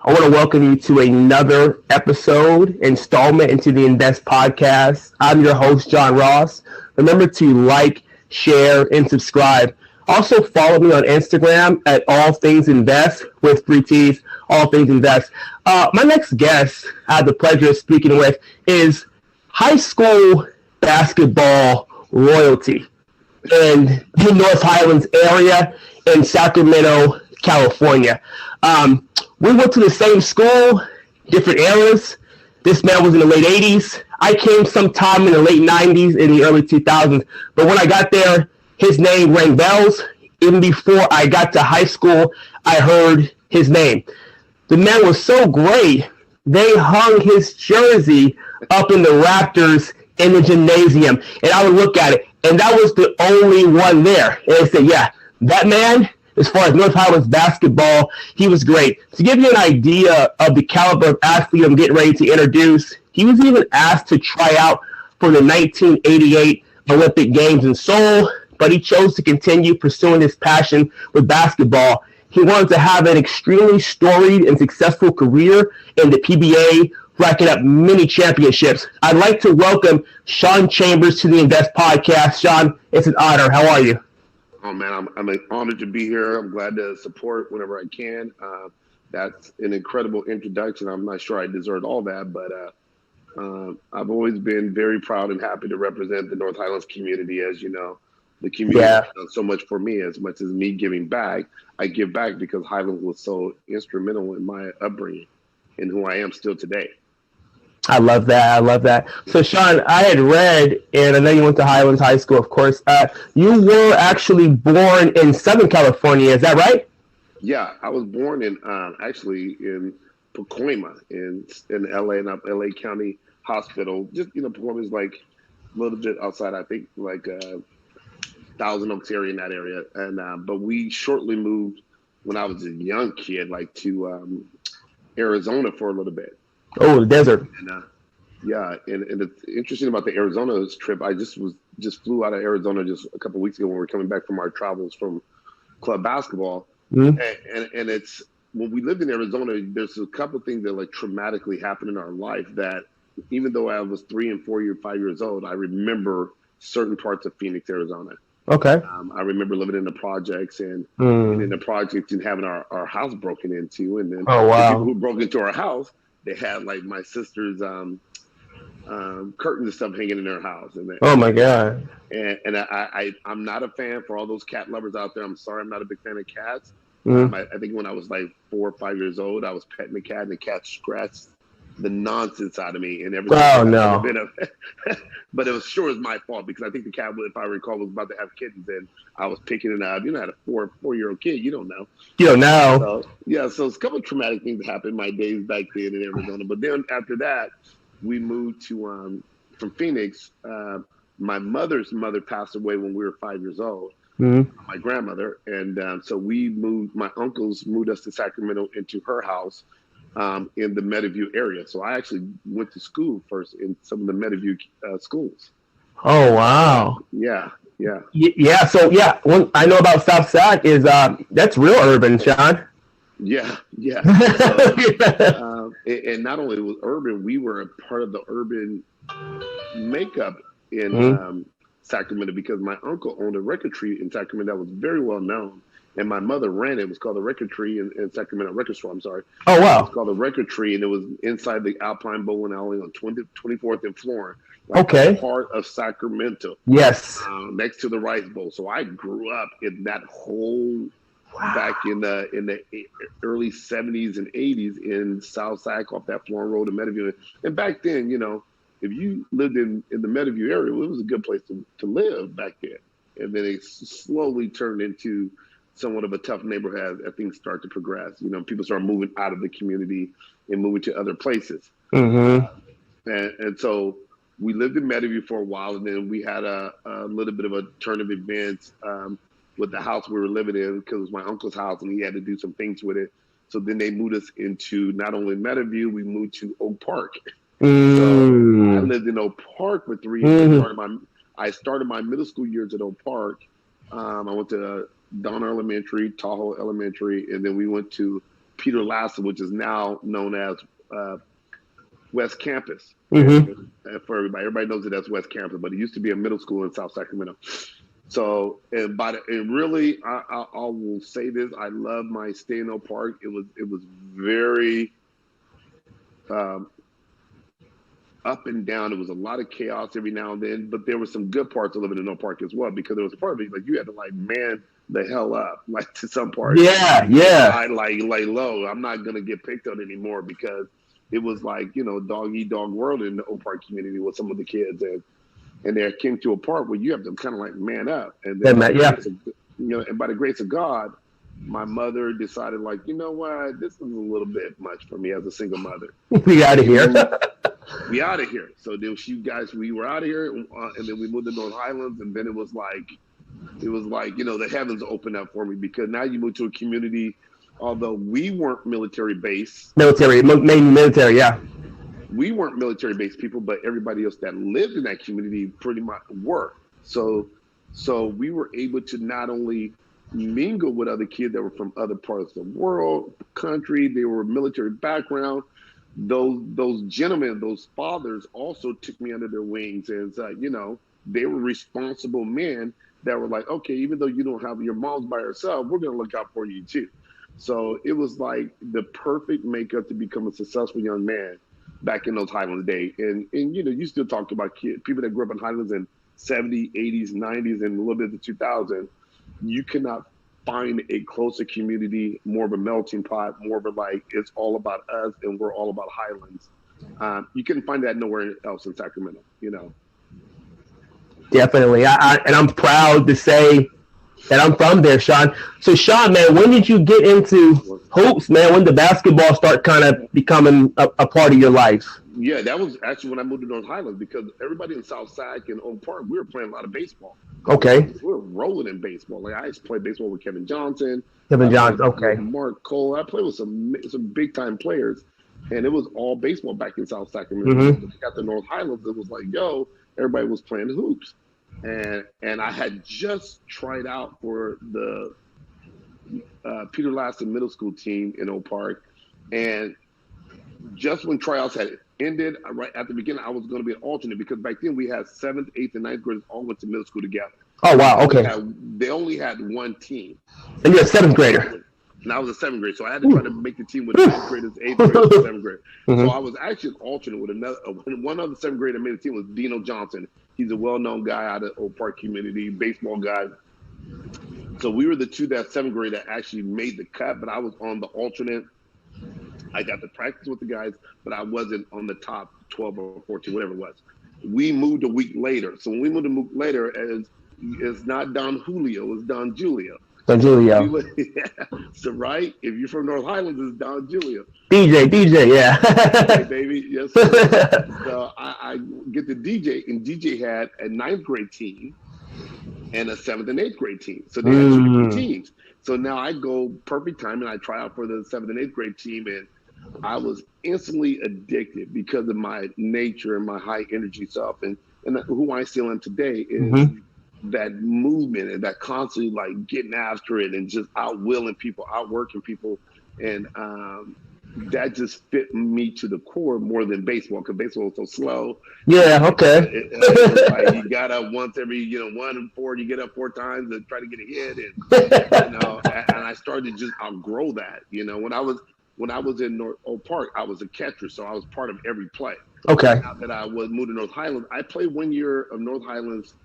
I want to welcome you to another installment into the Invest Podcast. I'm your host, John Ross. Remember to like, share, and subscribe. Also, follow me on Instagram at All Things Invest with three T's, All Things Invest. My next guest I have the pleasure of speaking with is high school basketball royalty in the North Highlands area in Sacramento, California. We went to the same school, different eras. This man was in the late 80s. I came sometime in the late 90s, in the early 2000s. But when I got there, his name rang bells. Even before I got to high school, I heard his name. The man was so great, they hung his jersey up in the Raptors in the gymnasium. And I would look at it, and that was the only one there. And I said, yeah, that man, as far as North Highlands basketball, he was great. To give you an idea of the caliber of athlete I'm getting ready to introduce, he was even asked to try out for the 1988 Olympic Games in Seoul, but he chose to continue pursuing his passion with basketball. He wanted to have an extremely storied and successful career in the PBA, racking up many championships. I'd like to welcome Sean Chambers to the Invest Podcast. Sean, it's an honor. How are you? Oh man, I'm honored to be here. I'm glad to support whenever I can. That's an incredible introduction. I'm not sure I deserved all that, but I've always been very proud and happy to represent the North Highlands community. As you know, the community has done so much for me. As much as me giving back, I give back because Highlands was so instrumental in my upbringing and who I am still today. I love that. So, Sean, I had read, and I know you went to Highlands High School, of course. You were actually born in Southern California. Is that right? Yeah, I was born in actually in Pacoima in LA, in LA County Hospital. Just Pacoima is like a little bit outside. I think like Thousand Oaks area, in that area. And but we shortly moved when I was a young kid, like to Arizona for a little bit. Oh, the desert. And and it's interesting about the Arizona trip. I just flew out of Arizona just a couple of weeks ago when we were coming back from our travels from club basketball. Mm-hmm. And it's when we lived in Arizona, there's a couple of things that like traumatically happened in our life that even though I was 3 and 5 years old, I remember certain parts of Phoenix, Arizona. Okay. I remember living in the projects and in the projects and having our house broken into, and then the people who broke into our house, they had like my sister's curtains and stuff hanging in their house. And oh my God. And I'm not a fan for all those cat lovers out there. I'm sorry, I'm not a big fan of cats. I think when I was like 4 or 5 years old, I was petting the cat and the cat scratched the nonsense out of me and everything. Oh no. But it was sure was my fault because I think the cat, if I recall, was about to have kittens and I was picking it up. I had a 4-year-old kid. You don't know. So it's a couple of traumatic things happened in my days back then in Arizona. But then after that, we moved to from Phoenix. My mother's mother passed away when we were 5 years old. Mm-hmm. My grandmother, and so we moved. My uncles moved us to Sacramento into her house. In the Meadowview area. So I actually went to school first in some of the Meadowview schools. Oh, wow. Yeah. So, what I know about South Sac is that's real urban, Sean. Yeah. And not only was urban, we were a part of the urban makeup in Sacramento because my uncle owned a record tree in Sacramento that was very well known. And my mother ran it. It was called the Record Tree in Sacramento Record Store. I'm sorry. Oh, wow. It was called the Record Tree, and it was inside the Alpine Bowling Alley on 24th and Florence. Okay. Part of Sacramento. Yes. Next to the Rice Bowl. So I grew up in that whole back in the early 70s and 80s in South Sac off that Florence Road in Meadowview. And back then, if you lived in the Meadowview area, it was a good place to live back then. And then it slowly turned into somewhat of a tough neighborhood as things start to progress. People start moving out of the community and moving to other places. Mm-hmm. And so we lived in Meadowview for a while, and then we had a little bit of a turn of events with the house we were living in because it was my uncle's house, and he had to do some things with it. So then they moved us into not only Meadowview, we moved to Oak Park. So I lived in Oak Park for 3 years. I started my middle school years at Oak Park. I went to Donner Elementary, Tahoe Elementary, and then we went to Peter Lassen, which is now known as West Campus. Mm-hmm. For everybody knows it as West Campus, but it used to be a middle school in South Sacramento. So, and really, I will say this: I love my stay in Oak Park. It was very up and down. It was a lot of chaos every now and then, but there were some good parts of living in Oak Park as well, because there was a part of it like you had to like man the hell up, like to some parts. Yeah. I like low. I'm not gonna get picked on anymore, because it was like, dog eat dog world in the Oak Park community with some of the kids, and there came to a part where you have to kind of like man up, and then and by the grace of God, my mother decided, like, you know what, this is a little bit much for me as a single mother. We out of here. We out of here. So then we were out of here, and then we moved to North Highlands, and then it was like, the heavens opened up for me, because now you move to a community, although we weren't military based. Mainly military, yeah. We weren't military based people, but everybody else that lived in that community pretty much were. So we were able to not only mingle with other kids that were from other parts of the world, country, they were military background. Those gentlemen, those fathers also took me under their wings, and they were responsible men that were like, okay, even though you don't have your mom's by herself, we're gonna look out for you too. So it was like the perfect makeup to become a successful young man back in those Highlands days. And you still talk about people that grew up in Highlands in 70s, 80s, 90s, and a little bit of the 2000s. You cannot find a closer community, more of a melting pot, more of a like, it's all about us and we're all about Highlands. You couldn't find that nowhere else in Sacramento, Definitely. And I'm proud to say that I'm from there, Sean. So, Sean, man, when did you get into hoops, man? When did basketball start kind of becoming a part of your life? Yeah, that was actually when I moved to North Highlands, because everybody in South Sac and Oak Park, we were playing a lot of baseball. Okay. We were rolling in baseball. Like, I used to play baseball with Kevin Johnson. Okay. Mark Cole. I played with some big time players, and it was all baseball back in South Sacramento. Mm-hmm. When we got to North Highlands, it was like, yo, everybody was playing hoops. And I had just tried out for the Peter Lassen middle school team in Oak Park. And just when tryouts had ended, right at the beginning, I was going to be an alternate, because back then we had 7th, 8th, and 9th graders all went to middle school together. Oh, wow. Okay. They only had one team. And you're a 7th grader. And I was a 7th grader, so I had to try to make the team with 9th graders, 8th graders, and 7th graders. Mm-hmm. So I was actually an alternate with one other 7th grader that made the team was Dino Johnson. He's a well-known guy out of Oak Park community, baseball guy. So we were the two that 7th grade that actually made the cut, but I was on the alternate. I got to practice with the guys, but I wasn't on the top 12 or 14, whatever it was. We moved a week later. So when we moved a week later, it's not Don Julio, it's Don Julio. Don Julio. So, right? If you're from North Highlands, it's Don Julio. DJ, yeah. Hey, baby, yes. Sir. So I get the DJ, and DJ had a 9th grade team and a 7th and 8th grade team. So they had 2 different teams. So now I go perfect time, and I try out for the 7th and 8th grade team, and I was instantly addicted because of my nature and my high energy self, and who I still am today is that movement and that constantly like getting after it and just outwilling people, outworking people, and that just fit me to the core more than baseball, because baseball was so slow. Yeah, okay. Like you got up once every 1 and 4, you get up 4 times and try to get a hit, and I started to just outgrow that. When I was in Oak Park, I was a catcher, so I was part of every play. Okay. Now that I was moved to North Highlands, I played 1 year of North Highlands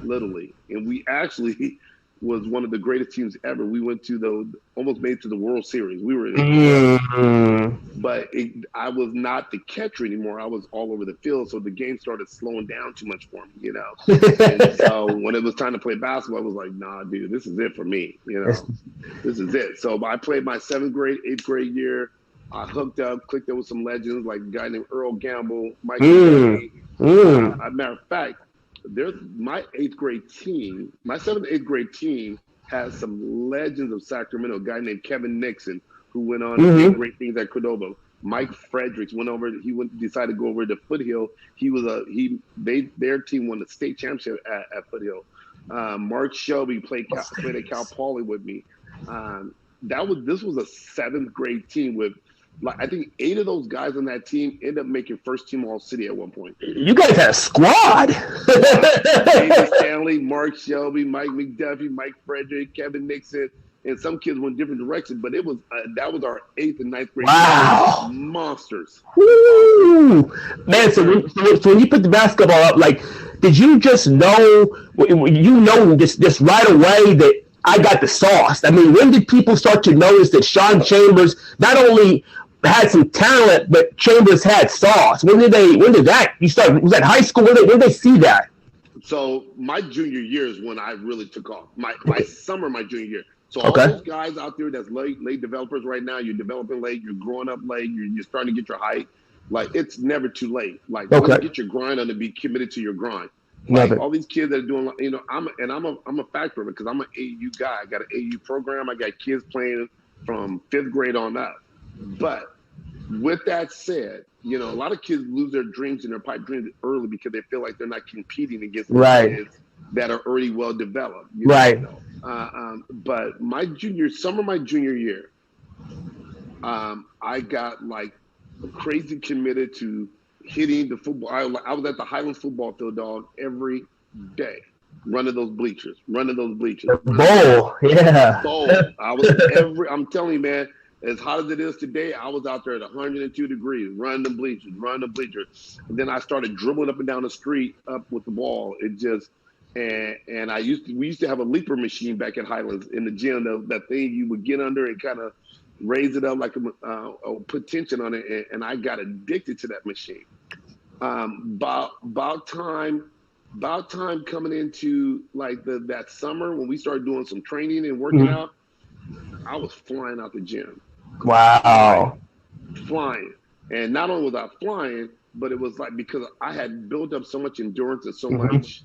Little League, and we actually was one of the greatest teams ever. We went to almost made it to the World Series. We were, but I was not the catcher anymore. I was all over the field, so the game started slowing down too much for me, And so when it was time to play basketball, I was like, nah, dude, this is it for me, This is it. So I played my 7th grade, 8th grade year. I clicked up with some legends like a guy named Earl Gamble, Mike. Matter of fact, my 8th grade team, my 7th, 8th grade team has some legends of Sacramento. A guy named Kevin Nixon, who went on to do great things at Cordova. Mike Fredericks decided to go over to Foothill. Their team won the state championship at Foothill. Mark Shelby played at Cal Poly with me. this was a 7th grade team with, like, I think 8 of those guys on that team ended up making first team all city at one point. You guys had a squad. David Stanley, Mark Shelby, Mike McDuffie, Mike Frederick, Kevin Nixon, and some kids went different directions. But it was that was our 8th and 9th grade. Wow, monsters. Woo. Man, so when you put the basketball up, like, did you just know? Just right away that I got the sauce? I mean, when did people start to notice that Sean Chambers not only had some talent, but Chambers had sauce? When did that you start? Was that high school? When did they see that? So my junior year is when I really took off. My summer, my junior year. So all those guys out there that's late developers right now, you're developing late, you're growing up late, you're starting to get your height. Like, it's never too late. Like, get your grind on and be committed to your grind. Like, all these kids that are doing, I'm a factor of it because I'm an AAU guy. I got an AAU program. I got kids playing from 5th grade on up. But with that said, a lot of kids lose their dreams and their pipe dreams early because they feel like they're not competing against kids that are already well developed. But my junior year, I got like crazy committed to hitting the football. I was at the Highlands football field, dog, every day, running those bleachers. Bowl, I'm telling you, man, as hot as it is today, I was out there at 102 degrees, running the bleachers. And then I started dribbling up and down the street up with the ball. It just, and we used to have a leaper machine back at Highlands in the gym, that thing you would get under and kind of raise it up like put tension on it, and I got addicted to that machine. About time coming into like that summer when we started doing some training and working out, I was flying out the gym. Wow. Flying. And not only was I flying, but it was like because I had built up so much endurance and so much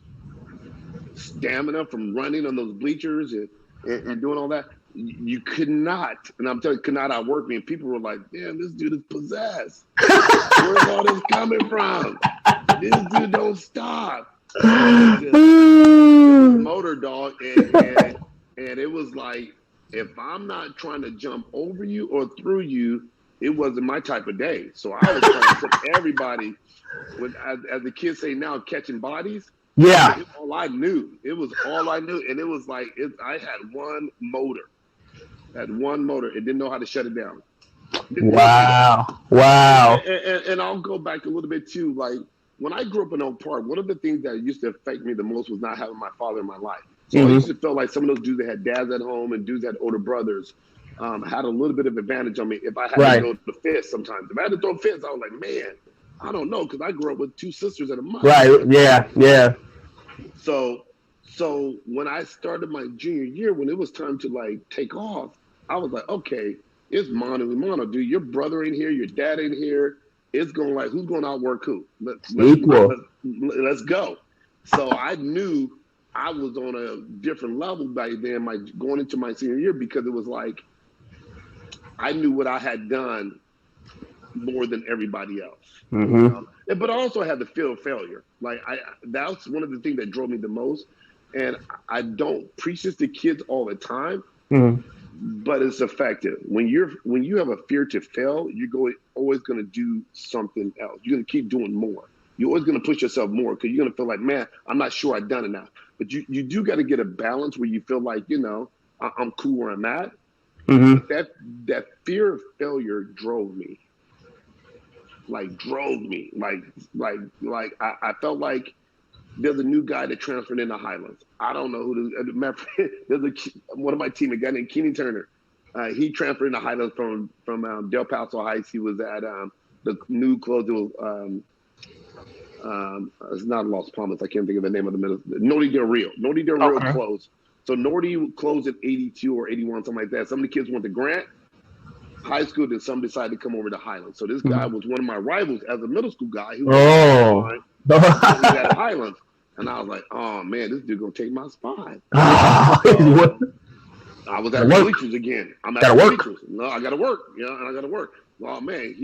stamina from running on those bleachers and doing all that. You could not, and I'm telling you, could not outwork me. And people were like, damn, this dude is possessed. Where's all this coming from? This dude don't stop. Motor dog. And it was like, if I'm not trying to jump over you or through you, it wasn't my type of day. So I was trying to put everybody, as the kids say now, catching bodies. Yeah. It was all I knew. And it was like, I had one motor. It didn't know how to shut it down. Wow. And I'll go back a little bit too. Like, when I grew up in Oak Park, one of the things that used to affect me the most was not having my father in my life. So I used to feel like some of those dudes that had dads at home and dudes that had older brothers had a little bit of advantage on me if I had to go to the fist sometimes. If I had to throw fists, I was like, man, I don't know, because I grew up with 2 sisters and a mother. Right, yeah. So when I started my junior year, when it was time to like take off, I was like, okay, it's mano a mano, dude. Your brother in here, your dad in here. It's going like, who's going to outwork who? Let's go. So I knew I was on a different level back then, going into my senior year, because it was like I knew what I had done more than everybody else. But I also had the fear of failure. Like that's one of the things that drove me the most. And I don't preach this to kids all the time, but it's effective. When you have a fear to fail, you're always going to do something else. You're going to keep doing more. You're always going to push yourself more because you're going to feel like, man, I'm not sure I've done enough. But you do got to get a balance where you feel like, I'm cool where I'm at. That fear of failure drove me. I felt like there's a new guy that transferred into Highlands. I don't know who there's one of my team, a guy named Kenny Turner. He transferred into Highlands from Del Paso Heights. He was at the new closed. It's not Las Palmas. I can't think of the name of the middle. Norte Del Rio. Norte Del Rio closed. So Norte closed at 82 or 81, something like that. Some of the kids went to Grant High School, then some decided to come over to Highlands. So this guy was one of my rivals as a middle school guy. He was at Highlands. And I was like, oh, man, this dude going to take my spot. I was at the bleachers again. I'm at the bleachers. No, I got to work. And I got to work. Well, man,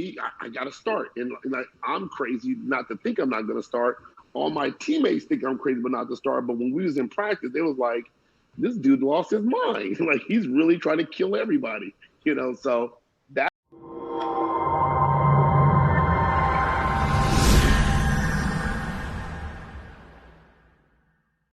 I got to start. And like, I'm crazy not to think I'm not going to start. All my teammates think I'm crazy but not to start. But when we was in practice, it was like, this dude lost his mind. Like, he's really trying to kill everybody, you know? So